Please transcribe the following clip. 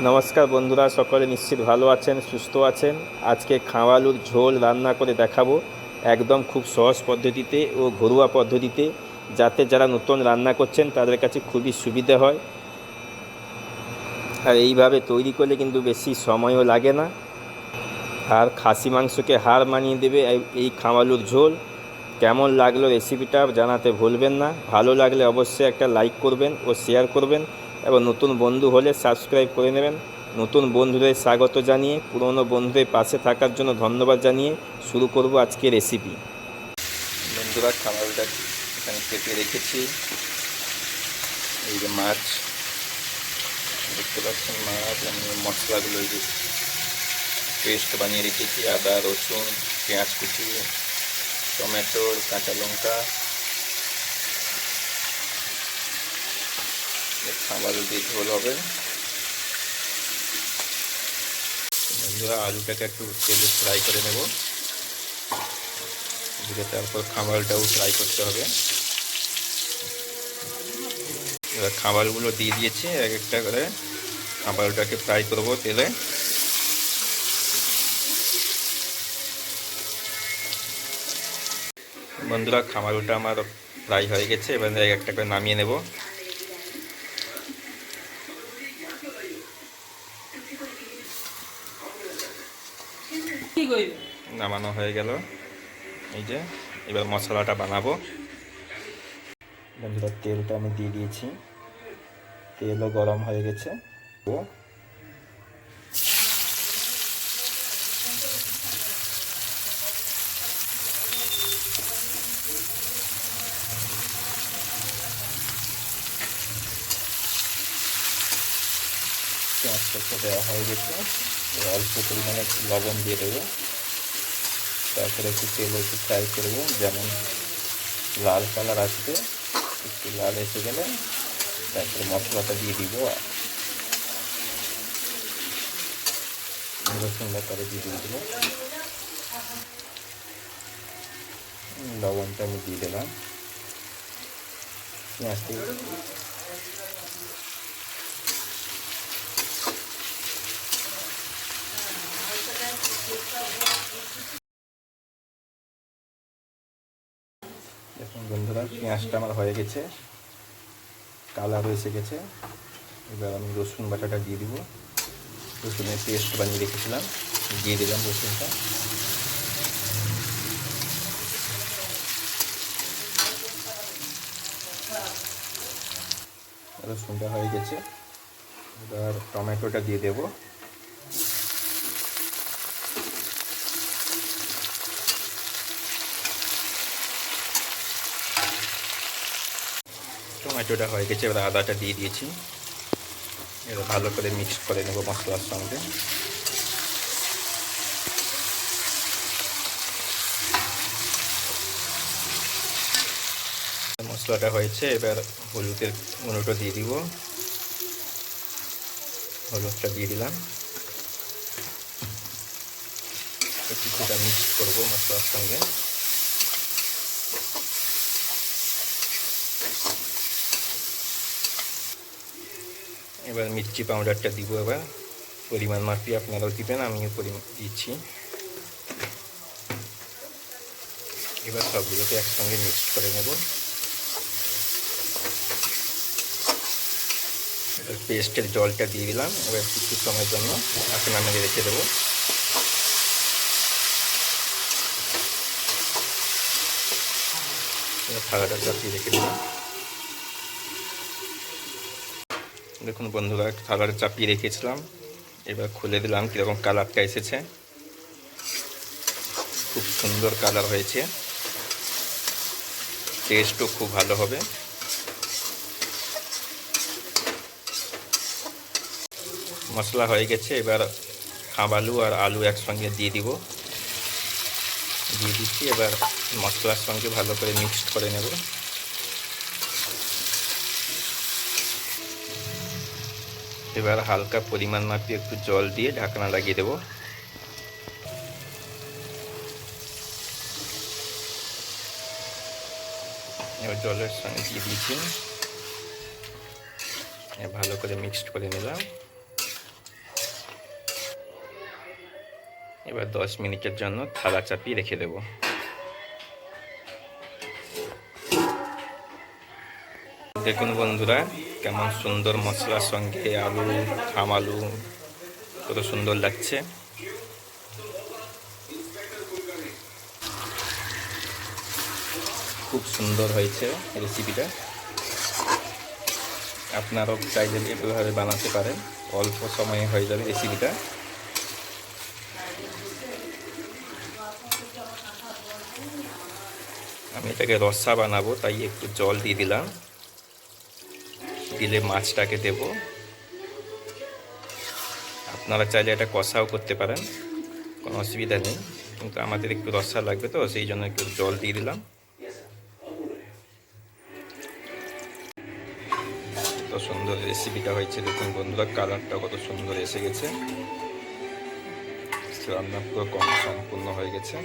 নমস্কার বন্ধুরা, সকলে নিশ্চিত ভালো আছেন, সুস্থ আছেন। আজকে খাওয়ালুর ঝোল রান্না করে দেখাবো, একদম খুব সহজ পদ্ধতিতে ও ঘরোয়া পদ্ধতিতে, যাতে যারা নতুন রান্না করছেন তাদের কাছে খুবই সুবিধা হয়। আর এইভাবে তৈরি করলে কিন্তু বেশি সময়ও লাগে না, আর খাসি মাংসকে হার মানিয়ে দেবে এই খাওয়ালুর ঝোল। কেমন লাগলো রেসিপিটা জানাতে ভুলবেন না। ভালো লাগলে অবশ্যই একটা লাইক করবেন ও শেয়ার করবেন, এবং নতুন বন্ধু হলে সাবস্ক্রাইব করে নেবেন। নতুন বন্ধুদের স্বাগত জানিয়ে পুরনো বন্ধুদের পাশে থাকার জন্য ধন্যবাদ জানিয়ে শুরু করব আজকে রেসিপি। বন্ধুরা, খাবারটা এখানে কেটে রেখেছি। এই যে মাছ দেখতে পাচ্ছেন, মাছ আমি মশলাগুলো এই যে পেস্ট বানিয়ে রেখেছি, আদা রসুন পেঁয়াজ কুচি টমেটো কাঁচা লঙ্কা। খাবার দিয়ে ঝোল হবে। বন্ধুরা, আলুটাকে একটু তেলে ফ্রাই করে নেব, দিয়ে তারপর খাবারটাও ফ্রাই করতে হবে। এবার খাবারগুলো দিয়ে দিয়েছি, এক একটা করে খাবারটাকে ফ্রাই করব তেলে। বন্ধুরা, খাবারটা আমার ফ্রাই হয়ে গেছে, এবার এক একটা করে নামিয়ে নেব। নামানো হয়ে গেল। এই যে এবার মশলাটা বানাবো। বন্ধুরা, তেলটা আমি দিয়ে দিয়েছি, তেলও গরম হয়ে গেছে। ও পেঁয়াজটা দেওয়া হয়ে গেছে, অল্প পরিমাণে লবণ দিয়ে দেবো। তারপরে একটু তেল একটু ফ্রাই করবো, যেমন লাল কালার আসবে। একটু লাল এসে গেলে তারপরে মশলাটা দিয়ে দিব, রসুন বাটারে দিয়ে দিব। লবণটা আমি দিয়ে দিলাম। পেঁয়াজটি দেখুন বন্ধুরা, পেঁয়াজটা আমার হয়ে গেছে, কালার এসে গেছে। এবার আমি রসুন বাটাটা দিয়ে দিব। রসুনের পেস্ট বানিয়ে রেখেছিলাম, দিয়ে দিলাম রসুনটা। রসুনটা হয়ে গেছে, এবার টমেটোটা দিয়ে দেব। টমেটোটা হয়ে গেছে, এবার আদাটা দিয়ে দিয়েছি। এবার ভালো করে মিক্স করে নেব মশলার সঙ্গে। মশলাটা হয়েছে, এবার হলুদের গুঁড়োটা দিয়ে দিব। হলুদটা দিয়ে দিলাম, কিছুটা মিক্স করব মশলার সঙ্গে। এবার মির্চি পাউডারটা দিব, এবার পরিমাণ মাপিয়ে আপনারাও দিবেন, আমিও পরিমাণ দিচ্ছি। এবার সবগুলোকে একসঙ্গে মিক্স করে নেব। এবার পেস্টের জলটা দিয়ে দিলাম, এবার কিছু সময়ের জন্য ঢাকনা মেরে রেখে দেবো। থালাটা চাপিয়ে রেখে দিলাম। দেখুন বন্ধুরা, থালাটা চাপিয়ে রেখেছিলাম, এবার খুলে দিলাম। কীরকম কালারটা এসেছে, খুব সুন্দর কালার হয়েছে, টেস্টও খুব ভালো হবে। মশলা হয়ে গেছে, এবার খাবালু আর আলু একসঙ্গে দিয়ে দিব। দিয়ে দিচ্ছি, এবার মশলার সঙ্গে ভালো করে মিক্সড করে নেব। এবার হালকা পরিমাণ মাপিয়ে একটু জল দিয়ে ঢাকনা লাগিয়ে দেব। এবার জলের সঙ্গে দিয়ে দিয়েছি, ভালো করে মিক্সড করে নিলাম। এবার 10 মিনিটের জন্য থালা চাপিয়ে রেখে দেব। দেখুন বন্ধুরা, কেমন সুন্দর মশলার সঙ্গে আলু, খাম আলু, কত সুন্দর লাগছে। খুব সুন্দর হয়েছে রেসিপিটা। আপনারাও চাইলে এভাবে বানাতে পারেন, অল্প সময়ে হয়ে যাবে রেসিপিটা। আমি এটাকে রসা বানাবো, তাই একটু জল দিয়ে দিলাম। দিলে মাছটাকে দেব। আপনারা চাইলে এটা কষাও করতে পারেন, কোনো অসুবিধা নেই, কিন্তু আমাদের একটু রসা লাগবে, তো সেই জন্য একটু জল দিয়ে দিলাম। কত সুন্দর রেসিপিটা হয়েছে দেখুন বন্ধুরা, কালারটা কত সুন্দর এসে গেছে, রান্না পুরো সম্পূর্ণ হয়ে গেছে।